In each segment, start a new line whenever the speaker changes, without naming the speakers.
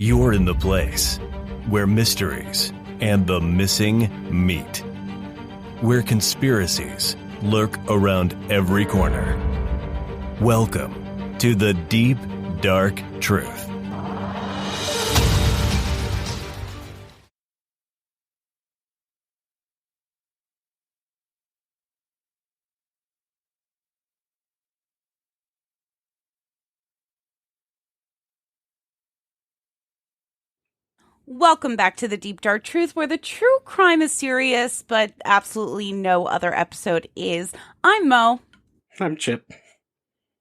You're in the place where mysteries and the missing meet, where conspiracies lurk around every corner. Welcome to the Deep, Dark Truth.
Welcome back to the Deep Dark Truth, where the true crime is serious, but absolutely no other episode is. I'm Mo.
I'm Chip.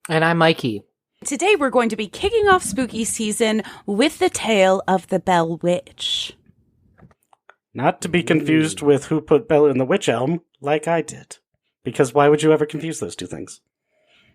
And I'm Mikey.
Today we're going to be kicking off spooky season with the tale of the Bell Witch.
Not to be confused with who put Bella in the witch elm, like I did. Because why would you ever confuse those two things?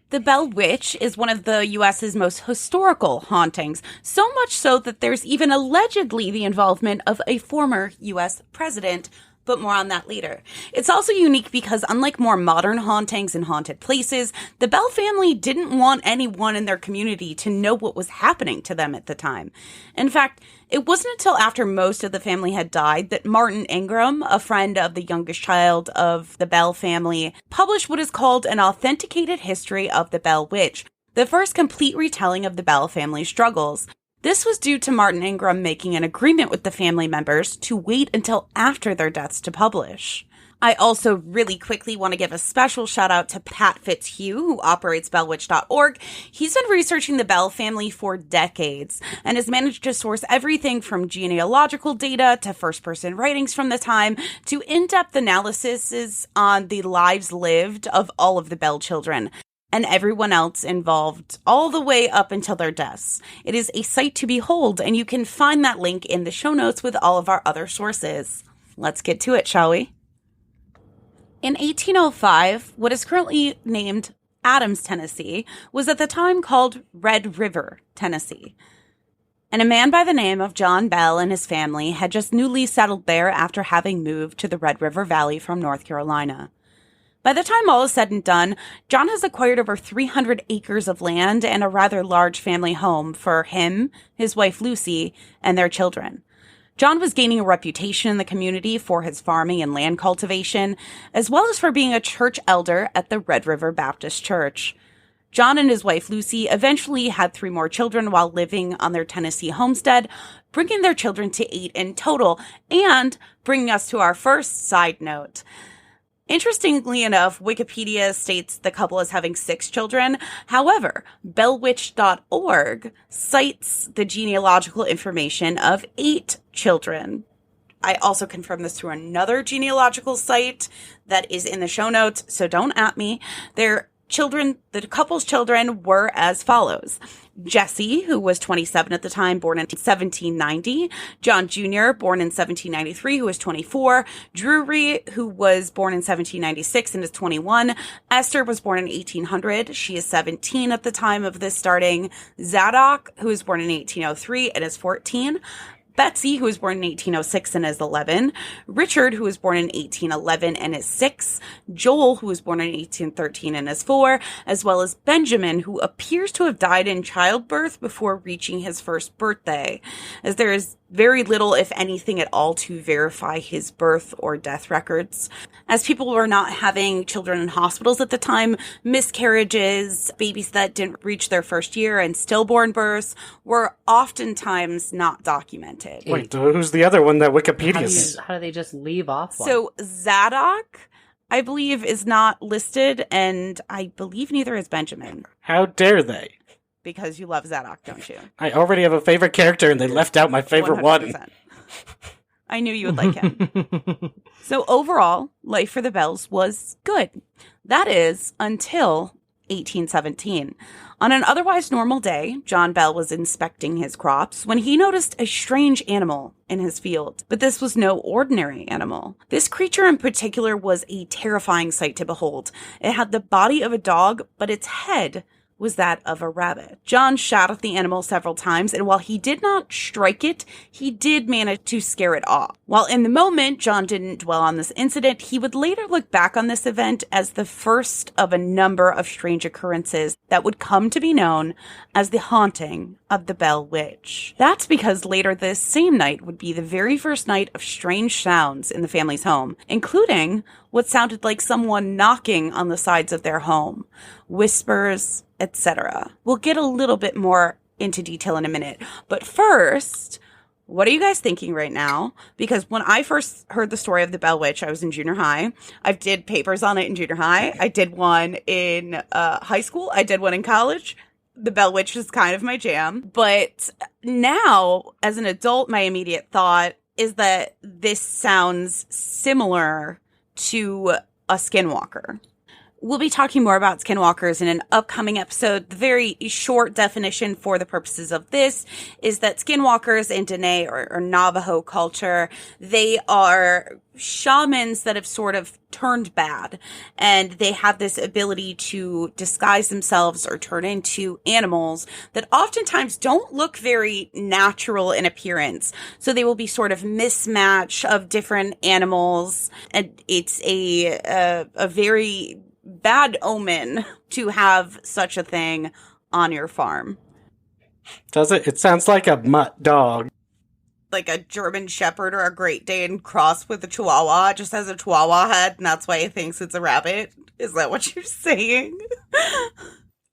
The Bell Witch is one of the U.S.'s most historical hauntings, so much so that there's even allegedly the involvement of a former U.S. president, but more on that later. It's also unique because unlike more modern hauntings and haunted places, the Bell family didn't want anyone in their community to know what was happening to them at the time. In fact, it wasn't until after most of the family had died that Martin Ingram, a friend of the youngest child of the Bell family, published what is called an authenticated history of the Bell Witch, the first complete retelling of the Bell family's struggles. This was due to Martin Ingram making an agreement with the family members to wait until after their deaths to publish. I also really quickly want to give a special shout out to Pat Fitzhugh, who operates bellwitch.org. He's been researching the Bell family for decades and has managed to source everything from genealogical data to first-person writings from the time to in-depth analyses on the lives lived of all of the Bell children and everyone else involved all the way up until their deaths. It is a sight to behold, and you can find that link in the show notes with all of our other sources. Let's get to it, shall we? In 1805, what is currently named Adams, Tennessee, was at the time called Red River, Tennessee. And a man by the name of John Bell and his family had just newly settled there after having moved to the Red River Valley from North Carolina. By the time all is said and done, John has acquired over 300 acres of land and a rather large family home for him, his wife Lucy, and their children. John was gaining a reputation in the community for his farming and land cultivation, as well as for being a church elder at the Red River Baptist Church. John and his wife Lucy eventually had 3 more children while living on their Tennessee homestead, bringing their children to 8 in total, and bringing us to our first side note. Interestingly enough, Wikipedia states the couple as having 6 children. However, bellwitch.org cites the genealogical information of 8 children. I also confirmed this through another genealogical site that is in the show notes, so don't at me. The couple's children were as follows: Jesse, who was 27 at the time, born in 1790. John Jr., born in 1793, who was 24. Drury, who was born in 1796 and is 21. Esther was born in 1800. She is 17 at the time of this starting. Zadok, who was born in 1803 and is 14. Betsy, who was born in 1806 and is 11. Richard, who was born in 1811 and is 6. Joel, who was born in 1813 and is 4. As well as Benjamin, who appears to have died in childbirth before reaching his first birthday, as there is very little, if anything at all, to verify his birth or death records. As people were not having children in hospitals at the time, miscarriages, babies that didn't reach their first year, and stillborn births were oftentimes not documented.
Wait, who's the other one that Wikipedia's?
How do they just leave off one?
So Zadok, I believe, is not listed, and I believe neither is Benjamin.
How dare they?
Because you love Zadok, don't you?
I already have a favorite character, and they left out my favorite
100%.
one.
I knew you would like him. So overall, life for the Bells was good. That is, until 1817. On an otherwise normal day, John Bell was inspecting his crops when he noticed a strange animal in his field. But this was no ordinary animal. This creature in particular was a terrifying sight to behold. It had the body of a dog, but its head was that of a rabbit. John shot at the animal several times, and while he did not strike it, he did manage to scare it off. While in the moment, John didn't dwell on this incident, he would later look back on this event as the first of a number of strange occurrences that would come to be known as the haunting of the Bell Witch. That's because later this same night would be the very first night of strange sounds in the family's home, including what sounded like someone knocking on the sides of their home, whispers, etc. We'll get a little bit more into detail in a minute, but first, what are you guys thinking right now? Because when I first heard the story of the Bell Witch, I was in junior high. I did papers on it in junior high. I did one in high school. I did one in college. The Bell Witch is kind of my jam. But now, as an adult, my immediate thought is that this sounds similar to a skinwalker. We'll be talking more about skinwalkers in an upcoming episode. The very short definition for the purposes of this is that skinwalkers in Dene or Navajo culture, they are shamans that have sort of turned bad, and they have this ability to disguise themselves or turn into animals that oftentimes don't look very natural in appearance. So they will be sort of mismatch of different animals, and it's a very bad omen to have such a thing on your farm.
Does it? It sounds like a mutt dog.
Like a German Shepherd or a Great Dane crossed with a Chihuahua. It just has a Chihuahua head, and that's why he thinks it's a rabbit. Is that what you're saying?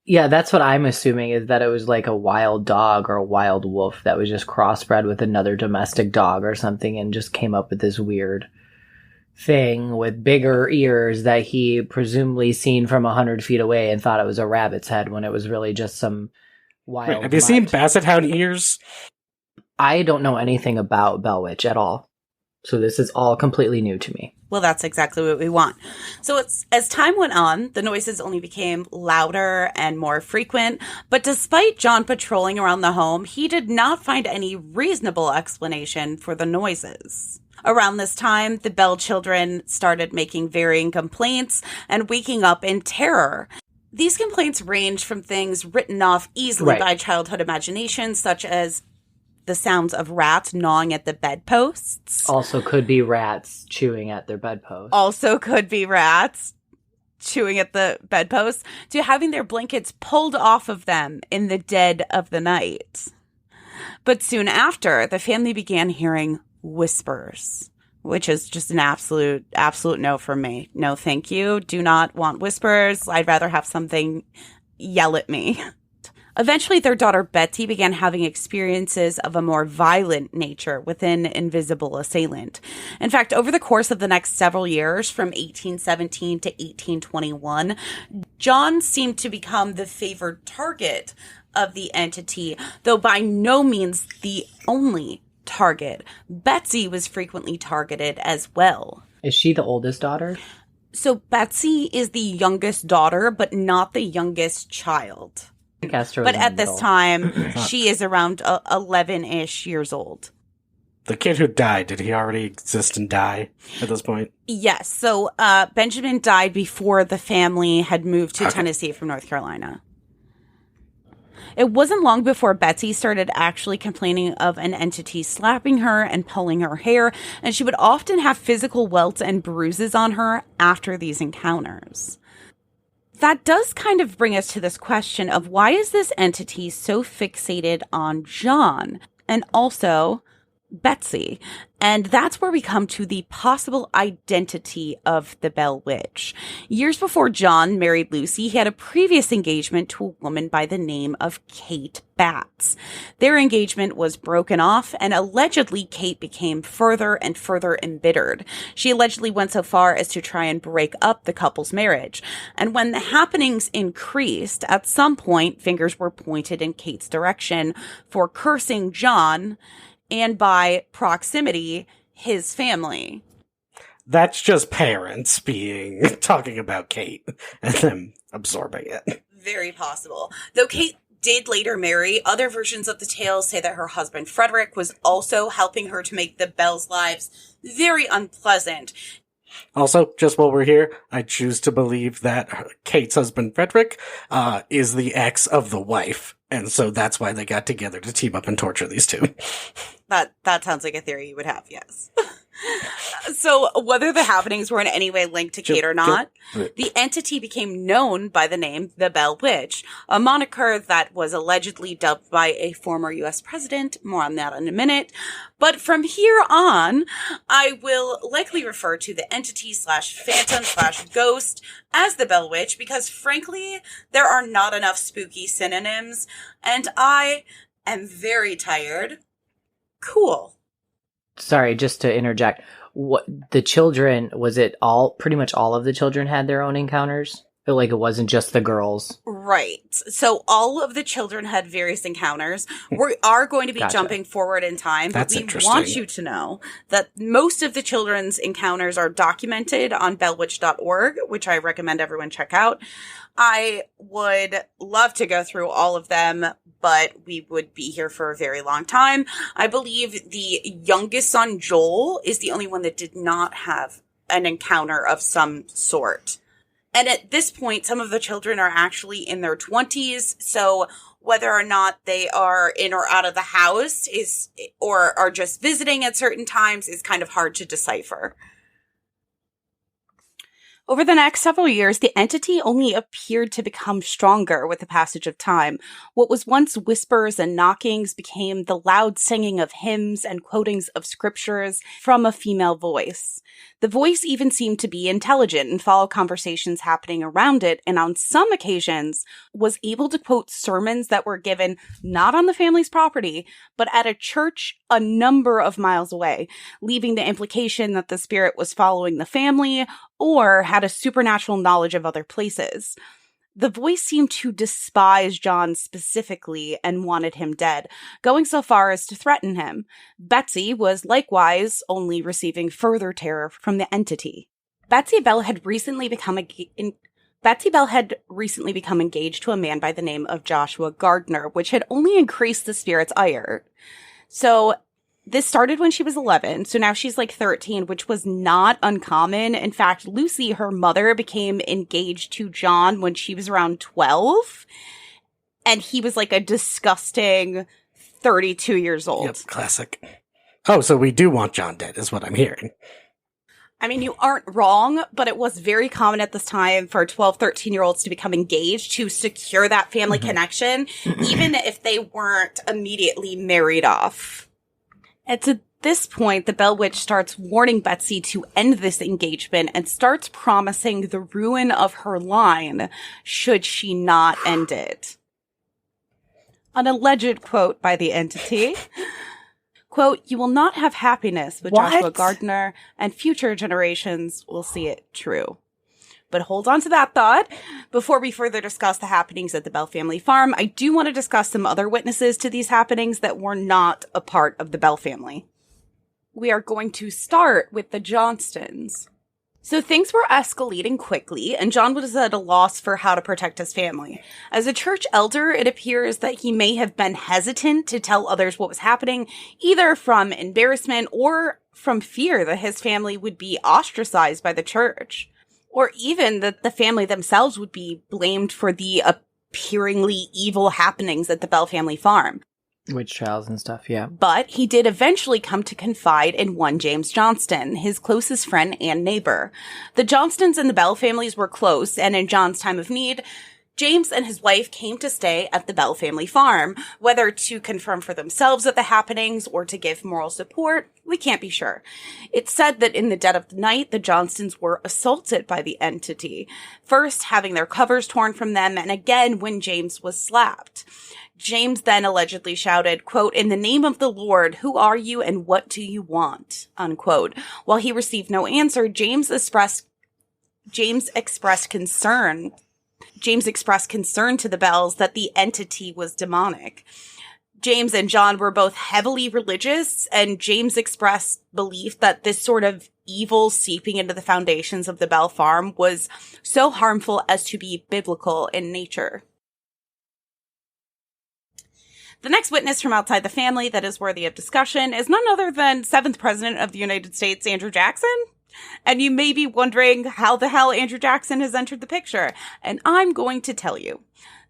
Yeah, that's what I'm assuming, is that it was like a wild dog or a wild wolf that was just crossbred with another domestic dog or something and just came up with this weird thing with bigger ears that he presumably seen from 100 feet away and thought it was a rabbit's head when it was really just some wild
Wait, have you seen Basset Hound ears?
I don't know anything about Bell Witch at all. So this is all completely new to me.
Well, that's exactly what we want. So as time went on, the noises only became louder and more frequent. But despite John patrolling around the home, he did not find any reasonable explanation for the noises. Around this time, the Bell children started making varying complaints and waking up in terror. These complaints ranged from things written off easily by childhood imagination, such as the sounds of rats gnawing at the bedposts.
Also could be rats chewing at their bedposts.
Also could be rats chewing at the bedposts, to having their blankets pulled off of them in the dead of the night. But soon after, the family began hearing whispers, which is just an absolute no from me. No, thank you. Do not want whispers. I'd rather have something yell at me. Eventually, their daughter Betsy began having experiences of a more violent nature with an invisible assailant. In fact, over the course of the next several years, from 1817 to 1821, John seemed to become the favored target of the entity, though by no means the only target. Betsy was frequently targeted as well.
Is she the oldest daughter?
So Betsy is the youngest daughter, but not the youngest child. But at this time, she is around 11-ish years old.
The kid who died, did he already exist and die at this point?
Yes. So Benjamin died before the family had moved to Tennessee from North Carolina. It wasn't long before Betsy started actually complaining of an entity slapping her and pulling her hair, and she would often have physical welts and bruises on her after these encounters. That does kind of bring us to this question of why is this entity so fixated on John and also Betsy? And that's where we come to the possible identity of the Bell Witch. Years before John married Lucy, he had a previous engagement to a woman by the name of Kate Batts. Their engagement was broken off, and allegedly Kate became further and further embittered. She allegedly went so far as to try and break up the couple's marriage. And when the happenings increased, at some point, fingers were pointed in Kate's direction for cursing John, and by proximity, his family.
That's just parents talking about Kate and them absorbing it.
Very possible. Though Kate did later marry, other versions of the tale say that her husband Frederick was also helping her to make the Bells' lives very unpleasant.
Also, just while we're here, I choose to believe that Kate's husband, Frederick, is the ex of the wife. And so that's why they got together to team up and torture these two.
That sounds like a theory you would have, yes. So whether the happenings were in any way linked to Kate or not, the entity became known by the name the Bell Witch, a moniker that was allegedly dubbed by a former U.S. president. More on that in a minute. But from here on, I will likely refer to the entity /phantom /ghost as the Bell Witch because, frankly, there are not enough spooky synonyms, and I am very tired. Cool.
Sorry, just to interject. What the children, was it pretty much all of the children had their own encounters? Like it wasn't just the girls.
Right. So all of the children had various encounters. We are going to be jumping forward in time, but we want you to know that most of the children's encounters are documented on bellwitch.org, which I recommend everyone check out. I would love to go through all of them, but we would be here for a very long time. I believe the youngest son, Joel, is the only one that did not have an encounter of some sort. And at this point, some of the children are actually in their 20s, so whether or not they are in or out of the house or are just visiting at certain times is kind of hard to decipher. Over the next several years, the entity only appeared to become stronger with the passage of time. What was once whispers and knockings became the loud singing of hymns and quotings of scriptures from a female voice. The voice even seemed to be intelligent and follow conversations happening around it, and on some occasions was able to quote sermons that were given not on the family's property, but at a church a number of miles away, leaving the implication that the spirit was following the family or had a supernatural knowledge of other places. The voice seemed to despise John specifically and wanted him dead, going so far as to threaten him. Betsy was likewise only receiving further terror from the entity. Betsy Bell had recently become engaged to a man by the name of Joshua Gardner, which had only increased the spirit's ire. So this started when she was 11, so now she's like 13, which was not uncommon. In fact, Lucy, her mother, became engaged to John when she was around 12, and he was like a disgusting 32 years old.
Yep, classic. Oh, so we do want John dead, is what I'm hearing.
I mean, you aren't wrong, but it was very common at this time for 12, 13-year-olds to become engaged to secure that family connection, even if they weren't immediately married off. It's at this point the Bell Witch starts warning Betsy to end this engagement and starts promising the ruin of her line should she not end it. An alleged quote by the entity. Quote, "You will not have happiness with Joshua Gardner, and future generations will see it true." But hold on to that thought. Before we further discuss the happenings at the Bell family farm, I do want to discuss some other witnesses to these happenings that were not a part of the Bell family. We are going to start with the Johnstons. So things were escalating quickly, and John was at a loss for how to protect his family. As a church elder, it appears that he may have been hesitant to tell others what was happening, either from embarrassment or from fear that his family would be ostracized by the church. Or even that the family themselves would be blamed for the appearingly evil happenings at the Bell family farm.
Witch trials and stuff, yeah.
But he did eventually come to confide in one James Johnston, his closest friend and neighbor. The Johnstons and the Bell families were close, and in John's time of need, James and his wife came to stay at the Bell family farm. Whether to confirm for themselves at the happenings or to give moral support, we can't be sure. It's said that in the dead of the night, the Johnstons were assaulted by the entity, first having their covers torn from them, and again when James was slapped. James then allegedly shouted, quote, "In the name of the Lord, who are you and what do you want?" unquote. While he received no answer, James expressed concern to the Bells that the entity was demonic. James and John were both heavily religious, and James expressed belief that this sort of evil seeping into the foundations of the Bell farm was so harmful as to be biblical in nature. The next witness from outside the family that is worthy of discussion is none other than 7th President of the United States, Andrew Jackson. And you may be wondering how the hell Andrew Jackson has entered the picture. And I'm going to tell you.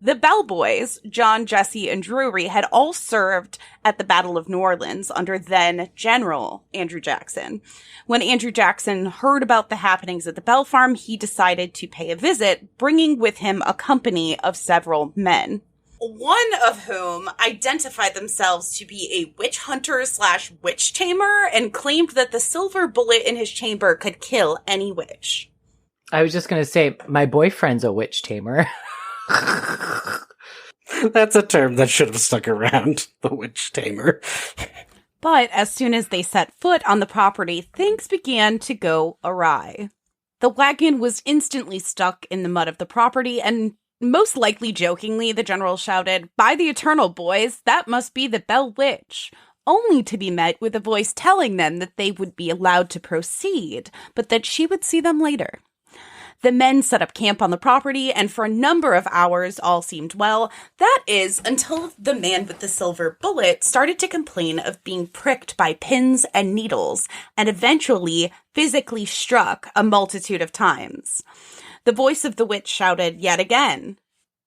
The bellboys, John, Jesse, and Drury, had all served at the Battle of New Orleans under then General Andrew Jackson. When Andrew Jackson heard about the happenings at the Bell Farm, he decided to pay a visit, bringing with him a company of several men. One of whom identified themselves to be a witch hunter / witch tamer and claimed that the silver bullet in his chamber could kill any witch.
I was just going to say, my boyfriend's a witch tamer.
That's a term that should have stuck around, the witch tamer.
But as soon as they set foot on the property, things began to go awry. The wagon was instantly stuck in the mud of the property, and most likely jokingly, the general shouted, "By the eternal, boys, that must be the Bell Witch," only to be met with a voice telling them that they would be allowed to proceed, but that she would see them later. The men set up camp on the property, and for a number of hours, all seemed well. That is, until the man with the silver bullet started to complain of being pricked by pins and needles, and eventually physically struck a multitude of times. The voice of the witch shouted yet again,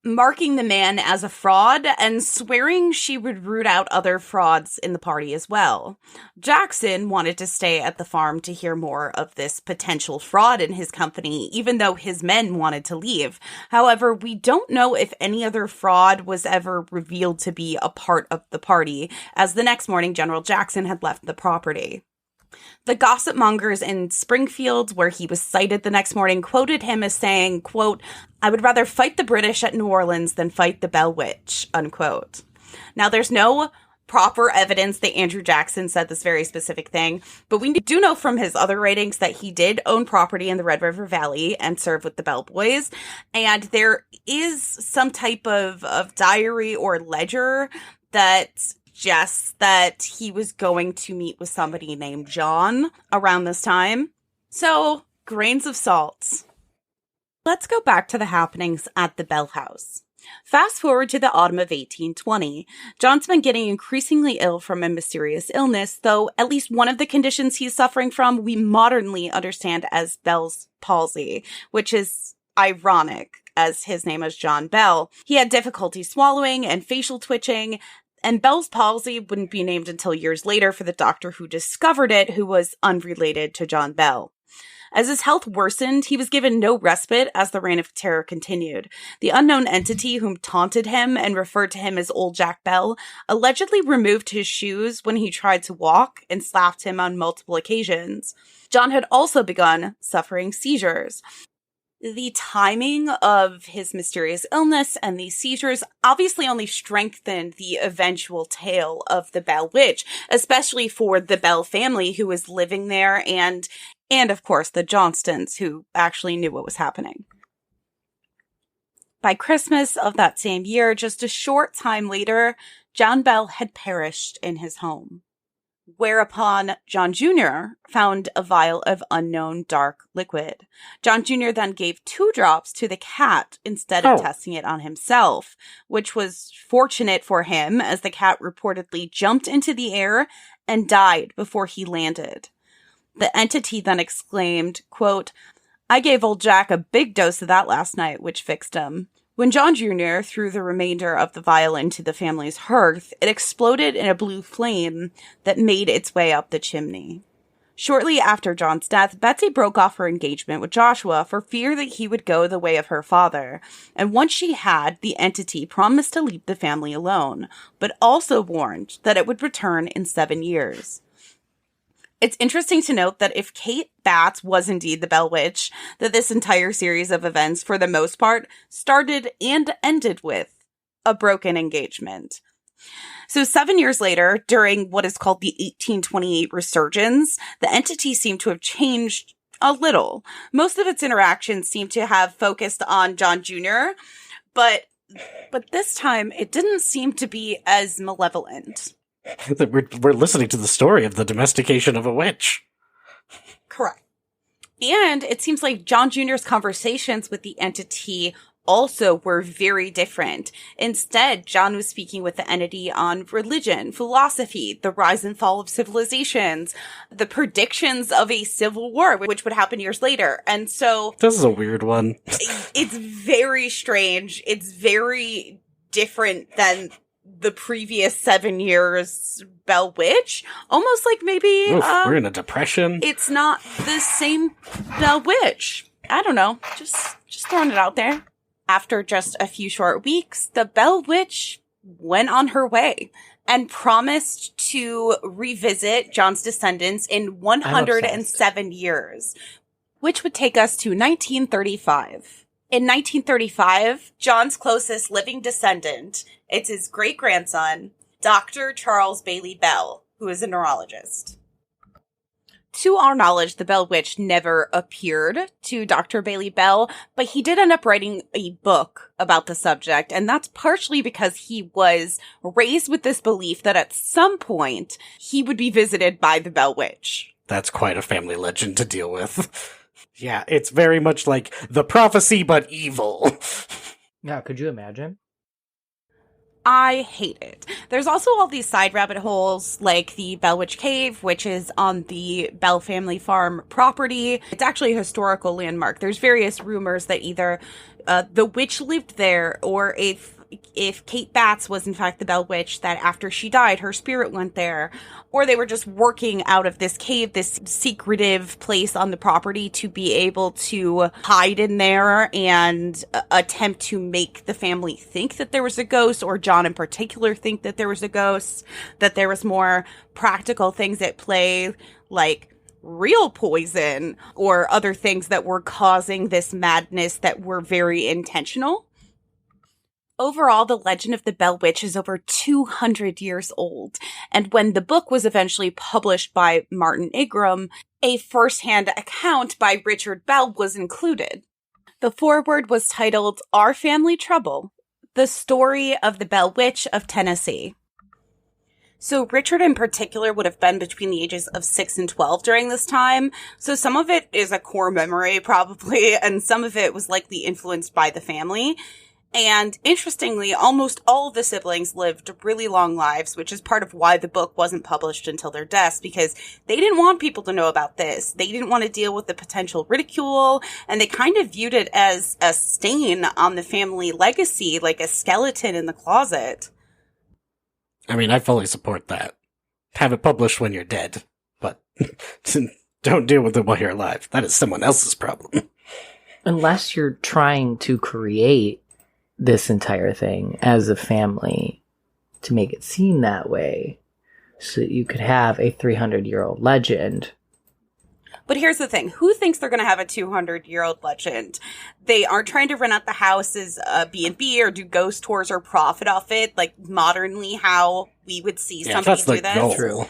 marking the man as a fraud and swearing she would root out other frauds in the party as well. Jackson wanted to stay at the farm to hear more of this potential fraud in his company, even though his men wanted to leave. However, we don't know if any other fraud was ever revealed to be a part of the party, as the next morning General Jackson had left the property. The gossip mongers in Springfield, where he was cited the next morning, quoted him as saying, quote, "I would rather fight the British at New Orleans than fight the Bell Witch," unquote. Now, there's no proper evidence that Andrew Jackson said this very specific thing, but we do know from his other writings that he did own property in the Red River Valley and serve with the Bellboys, and there is some type of diary or ledger that suggests that he was going to meet with somebody named John around this time. So, grains of salt. Let's go back to the happenings at the Bell House. Fast forward to the autumn of 1820. John's been getting increasingly ill from a mysterious illness, though at least one of the conditions he's suffering from we modernly understand as Bell's palsy, which is ironic as his name is John Bell. He had difficulty swallowing and facial twitching, and Bell's palsy wouldn't be named until years later for the doctor who discovered it, who was unrelated to John Bell. As his health worsened, he was given no respite as the reign of terror continued. The unknown entity whom taunted him and referred to him as Old Jack Bell allegedly removed his shoes when he tried to walk and slapped him on multiple occasions. John had also begun suffering seizures. The timing of his mysterious illness and these seizures obviously only strengthened the eventual tale of the Bell Witch, especially for the Bell family who was living there and of course the Johnstons who actually knew what was happening. By Christmas of that same year, just a short time later, John Bell had perished in his home. Whereupon John Jr. found a vial of unknown dark liquid. John Jr. then gave 2 drops to the cat instead of testing it on himself, which was fortunate for him as the cat reportedly jumped into the air and died before he landed. The entity then exclaimed, quote, "I gave old Jack a big dose of that last night, which fixed him." When John Jr. threw the remainder of the vial into the family's hearth, it exploded in a blue flame that made its way up the chimney. Shortly after John's death, Betsy broke off her engagement with Joshua for fear that he would go the way of her father. And once she had, the entity promised to leave the family alone, but also warned that it would return in 7 years. It's interesting to note that if Kate Batts was indeed the Bell Witch, that this entire series of events, for the most part, started and ended with a broken engagement. So 7 years later, during what is called the 1828 resurgence, the entity seemed to have changed a little. Most of its interactions seemed to have focused on John Jr., but this time it didn't seem to be as malevolent.
We're listening to the story of the domestication of a witch.
Correct. And it seems like John Jr.'s conversations with the entity also were very different. Instead, John was speaking with the entity on religion, philosophy, the rise and fall of civilizations, the predictions of a civil war, which would happen years later. And so
This is a weird one.
it's very strange. It's very different than the previous 7 years Bell Witch. Almost like maybe
Oof, we're in a depression.
it's not the same Bell Witch. I don't know. Just throwing it out there. After just a few short weeks, the Bell Witch went on her way and promised to revisit John's descendants in 107 years, which would take us to 1935. In 1935, John's closest living descendant, it's his great-grandson, Dr. Charles Bailey Bell, who is a neurologist. To our knowledge, the Bell Witch never appeared to Dr. Bailey Bell, but he did end up writing a book about the subject, and that's partially because he was raised with this belief that at some point he would be visited by the Bell Witch.
That's quite a family legend to deal with. Yeah, it's very much like the prophecy, but evil.
Yeah, could you imagine?
I hate it. There's also all these side rabbit holes, like the Bell Witch Cave, which is on the Bell family farm property. It's actually a historical landmark. There's various rumors that either the witch lived there, or if Kate Batts was in fact the Bell Witch, that after she died, her spirit went there, or they were just working out of this cave, this secretive place on the property, to be able to hide in there and attempt to make the family think that there was a ghost, or John in particular think that there was a ghost, that there was more practical things at play, like real poison or other things that were causing this madness that were very intentional. Overall, the legend of the Bell Witch is over 200 years old, and when the book was eventually published by Martin Ingram, a first-hand account by Richard Bell was included. The foreword was titled, Our Family Trouble, The Story of the Bell Witch of Tennessee. So Richard in particular would have been between the ages of 6 and 12 during this time, so some of it is a core memory probably, and some of it was likely influenced by the family. And interestingly, almost all of the siblings lived really long lives, which is part of why the book wasn't published until their deaths, because they didn't want people to know about this. They didn't want to deal with the potential ridicule, and they kind of viewed it as a stain on the family legacy, like a skeleton in the closet.
I mean, I fully support that. Have it published when you're dead, but don't deal with it while you're alive. That is someone else's problem.
Unless you're trying to create this entire thing as a family to make it seem that way, so that you could have a 300-year-old legend.
But here's the thing. Who thinks they're going to have a 200-year-old legend? They aren't trying to rent out the house as a B&B or do ghost tours or profit off it, like modernly how we would see somebody do that.
Goal.
True.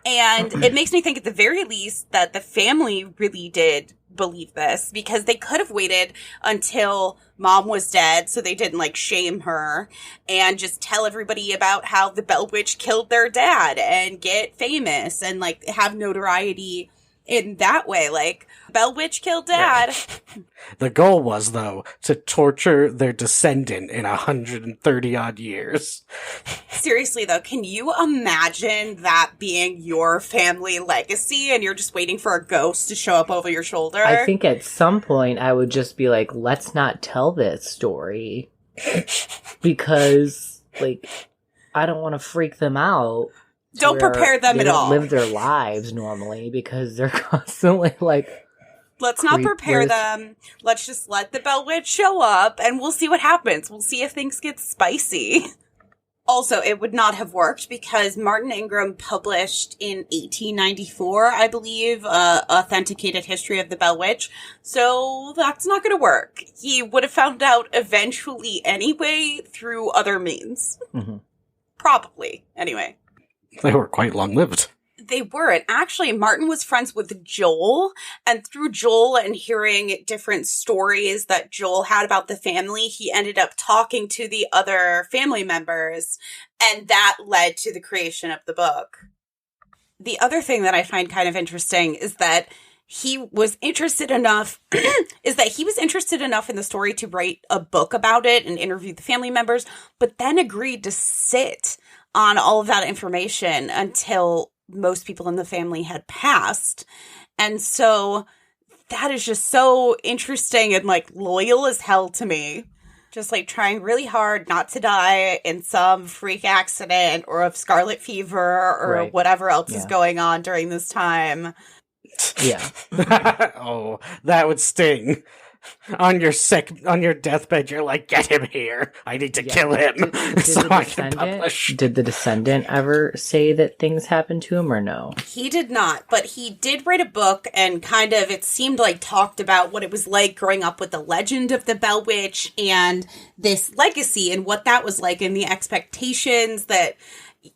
And it makes me think at the very least that the family really did believe this, because they could have waited until mom was dead so they didn't like shame her and just tell everybody about how the Bell Witch killed their dad and get famous and like have notoriety in that way, like Bell Witch killed dad.
Yeah. The goal was, though, to torture their descendant in 130 odd years.
Seriously, though, can you imagine that being your family legacy and you're just waiting for a ghost to show up over your shoulder?
I think at some point I would just be like, let's not tell this story. Because, like, I don't want to freak them out.
Don't prepare them at all.
They don't live their lives normally because they're constantly like,
let's not prepare them. Let's just let the Bell Witch show up and we'll see what happens. We'll see if things get spicy. Also, it would not have worked because Martin Ingram published in 1894, I believe, Authenticated History of the Bell Witch. So that's not going to work. He would have found out eventually anyway through other means.
Mm-hmm.
Probably. Anyway.
They were quite long-lived.
They were. And actually, Martin was friends with Joel. And through Joel and hearing different stories that Joel had about the family, he ended up talking to the other family members. And that led to the creation of the book. The other thing that I find kind of interesting is that he was interested enough is that he was interested enough in the story to write a book about it and interview the family members, but then agreed to sit on all of that information until most people in the family had passed. And so that is just so interesting and like loyal as hell to me. Just like trying really hard not to die in some freak accident or of scarlet fever or whatever else is going on during this time.
Yeah.
Oh, that would sting. On your deathbed, you're like, get him here. I need to kill him.
Did the descendant ever say that things happened to him or no?
He did not, but he did write a book and kind of, it seemed like, talked about what it was like growing up with the legend of the Bell Witch and this legacy and what that was like and the expectations that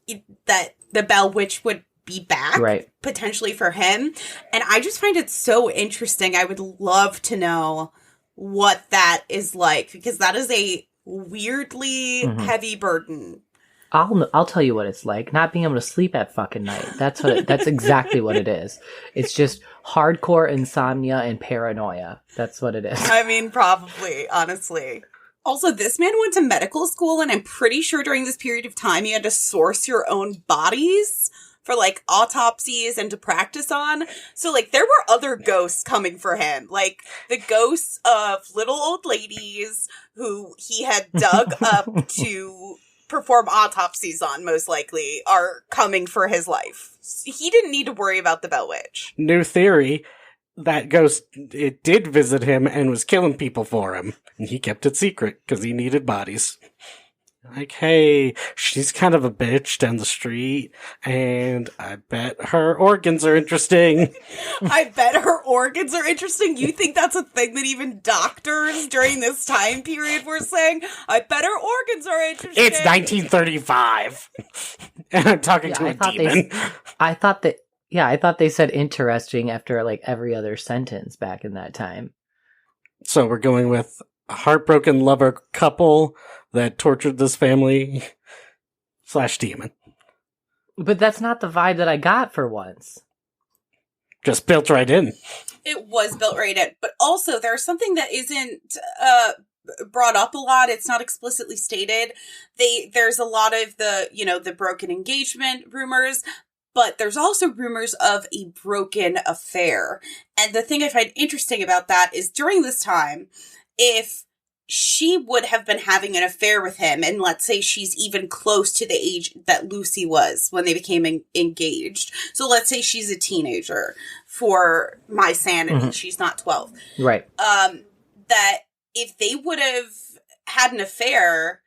the Bell Witch would be back potentially for him. And I just find it so interesting. I would love to know what that is like, because that is a weirdly heavy burden.
I'll tell you what it's like, not being able to sleep at fucking night. That's exactly what it is. It's just hardcore insomnia and paranoia. That's what it is.
I mean, probably, honestly. Also, this man went to medical school, and I'm pretty sure during this period of time you had to source your own bodies for, like, autopsies and to practice on. So, like, there were other ghosts coming for him. Like, the ghosts of little old ladies who he had dug up to perform autopsies on, most likely, are coming for his life. He didn't need to worry about the Bell Witch.
New theory, that ghost, it did visit him and was killing people for him. And he kept it secret because he needed bodies. Like, hey, she's kind of a bitch down the street, and I bet her organs are interesting.
I bet her organs are interesting? You think that's a thing that even doctors during this time period were saying? I bet her organs are interesting.
It's 1935. And I'm talking to a demon.
I thought they said interesting after, like, every other sentence back in that time.
So we're going with a heartbroken lover couple that tortured this family / demon.
But that's not the vibe that I got for once.
Just built right in.
It was built right in. But also, there's something that isn't brought up a lot. It's not explicitly stated. There's a lot of the broken engagement rumors, but there's also rumors of a broken affair. And the thing I find interesting about that is during this time, if she would have been having an affair with him, and let's say she's even close to the age that Lucy was when they became engaged. So let's say she's a teenager for my sanity. She's not 12.
Right.
That if they would have had an affair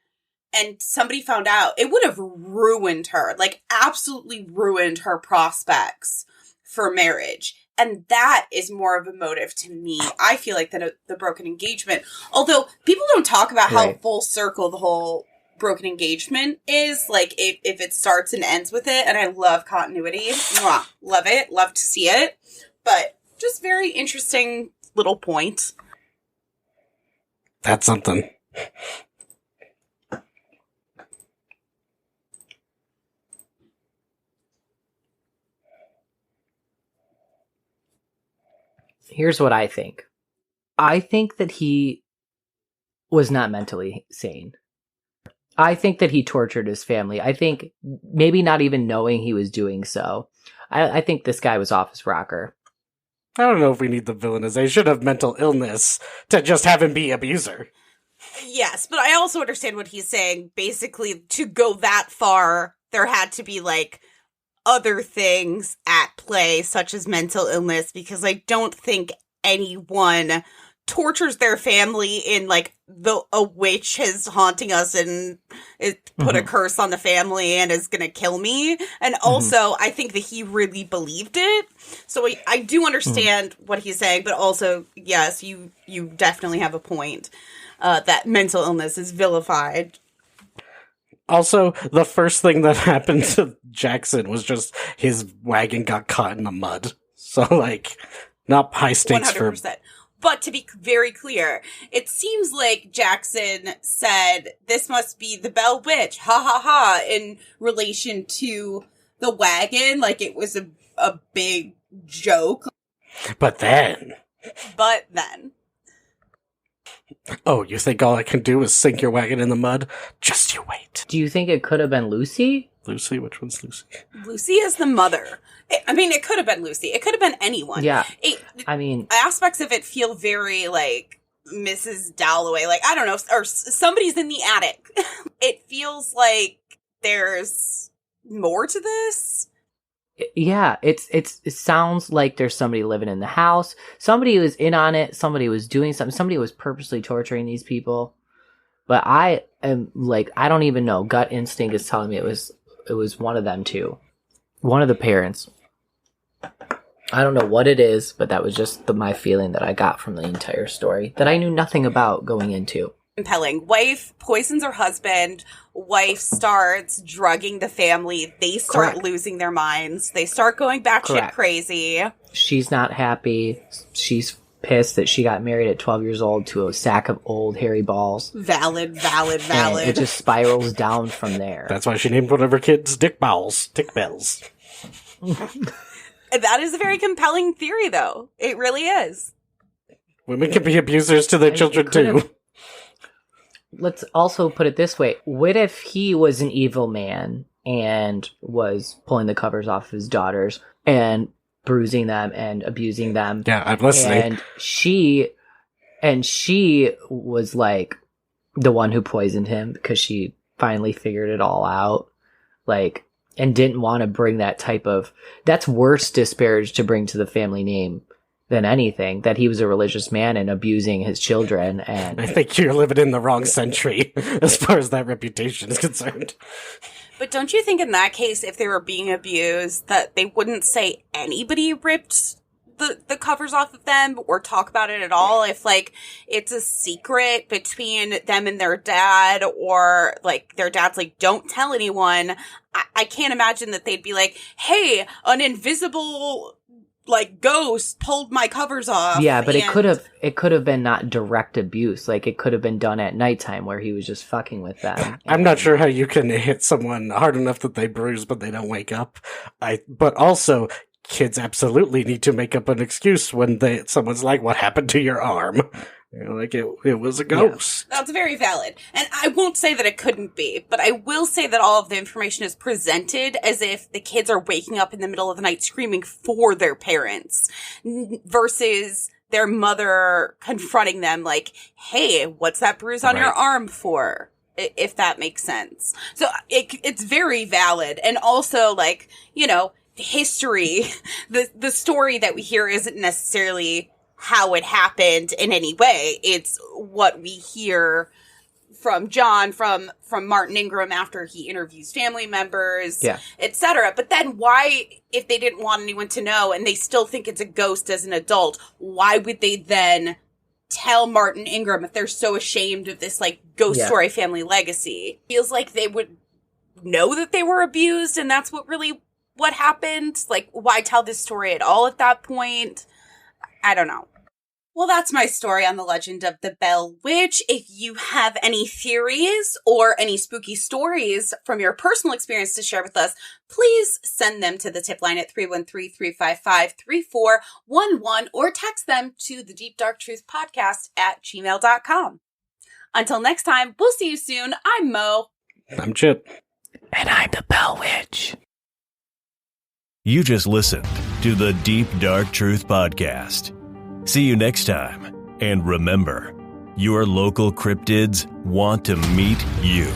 and somebody found out, it would have ruined her, like absolutely ruined her prospects for marriage. And that is more of a motive to me. I feel like the broken engagement, although people don't talk about how full circle the whole broken engagement is, like if it starts and ends with it, and I love continuity. Mwah, love it. Love to see it. But just very interesting little point.
That's something.
Here's what I think. I think that he was not mentally sane. I think that he tortured his family. I think maybe not even knowing he was doing so. I think this guy was off his rocker.
I don't know if we need the villainization of mental illness to just have him be abuser.
Yes, but I also understand what he's saying. Basically, to go that far, there had to be, like, other things at play, such as mental illness, because I don't think anyone tortures their family in, like, a witch is haunting us and it put a curse on the family and is gonna kill me. And also, I think that he really believed it. So I do understand what he's saying, but also, yes, you definitely have a point. That mental illness is vilified.
Also, the first thing that happened to Jackson was just his wagon got caught in the mud. So, like, not high stakes 100%.
For... But to be very clear, it seems like Jackson said, this must be the Bell Witch, ha ha ha, in relation to the wagon. Like, it was a big joke.
But then... Oh, you think all I can do is sink your wagon in the mud? Just you wait.
Do you think it could have been Lucy?
Lucy? Which one's Lucy?
Lucy is the mother. It could have been Lucy. It could have been anyone.
Yeah.
Aspects of it feel very, like, Mrs. Dalloway. Like, I don't know, or somebody's in the attic. It feels like there's more to this.
Yeah, it sounds like there's somebody living in the house. Somebody was in on it. Somebody was doing something. Somebody was purposely torturing these people. But I am like, I don't even know. Gut instinct is telling me it was one of them two. One of the parents. I don't know what it is, but that was just my feeling that I got from the entire story that I knew nothing about going into.
Compelling. Wife poisons her husband. Wife starts drugging the family. They start losing their minds. They start going batshit crazy.
She's not happy. She's pissed that she got married at 12 years old to a sack of old hairy balls.
Valid.
And it just spirals down from there.
That's why she named one of her kids Dick Bells.
That is a very compelling theory, though. It really is.
Women can be abusers to their children, too.
Let's also put it this way. What if he was an evil man and was pulling the covers off his daughters and bruising them and abusing them?
Yeah, I'm listening.
And she was like the one who poisoned him because she finally figured it all out. Like, and didn't want to bring that type of... That's worse disparage to bring to the family name than anything, that he was a religious man and abusing his children. And
I think you're living in the wrong century as far as that reputation is concerned.
But don't you think in that case, if they were being abused, that they wouldn't say anybody ripped the covers off of them or talk about it at all? If, like, it's a secret between them and their dad, or, like, their dad's like, don't tell anyone, I can't imagine that they'd be like, hey, an invisible... like ghost pulled my covers off.
Yeah, but it could have been not direct abuse. Like, it could have been done at nighttime where he was just fucking with them.
I'm not sure how you can hit someone hard enough that they bruise but they don't wake up. But also, kids absolutely need to make up an excuse when someone's like, "What happened to your arm?" Like, it was a ghost.
Yeah. That's very valid. And I won't say that it couldn't be, but I will say that all of the information is presented as if the kids are waking up in the middle of the night screaming for their parents versus their mother confronting them like, hey, what's that bruise on your arm for? If that makes sense. So it's very valid. And also, like, you know, history, the story that we hear isn't necessarily how it happened in any way. It's what we hear from John, from Martin Ingram after he interviews family members, etc. But then why, if they didn't want anyone to know and they still think it's a ghost as an adult, why would they then tell Martin Ingram if they're so ashamed of this, like, ghost story family legacy? Feels like they would know that they were abused and that's what happened. Like, why tell this story at all at that point? I don't know. Well, that's my story on the legend of the Bell Witch. If you have any theories or any spooky stories from your personal experience to share with us, please send them to the tip line at 313-355-3411 or text them to the Deep Dark Truth Podcast at gmail.com. Until next time, we'll see you soon. I'm Mo.
I'm Chip.
And I'm the Bell Witch.
You just listened to the Deep Dark Truth Podcast. See you next time. And remember, your local cryptids want to meet you.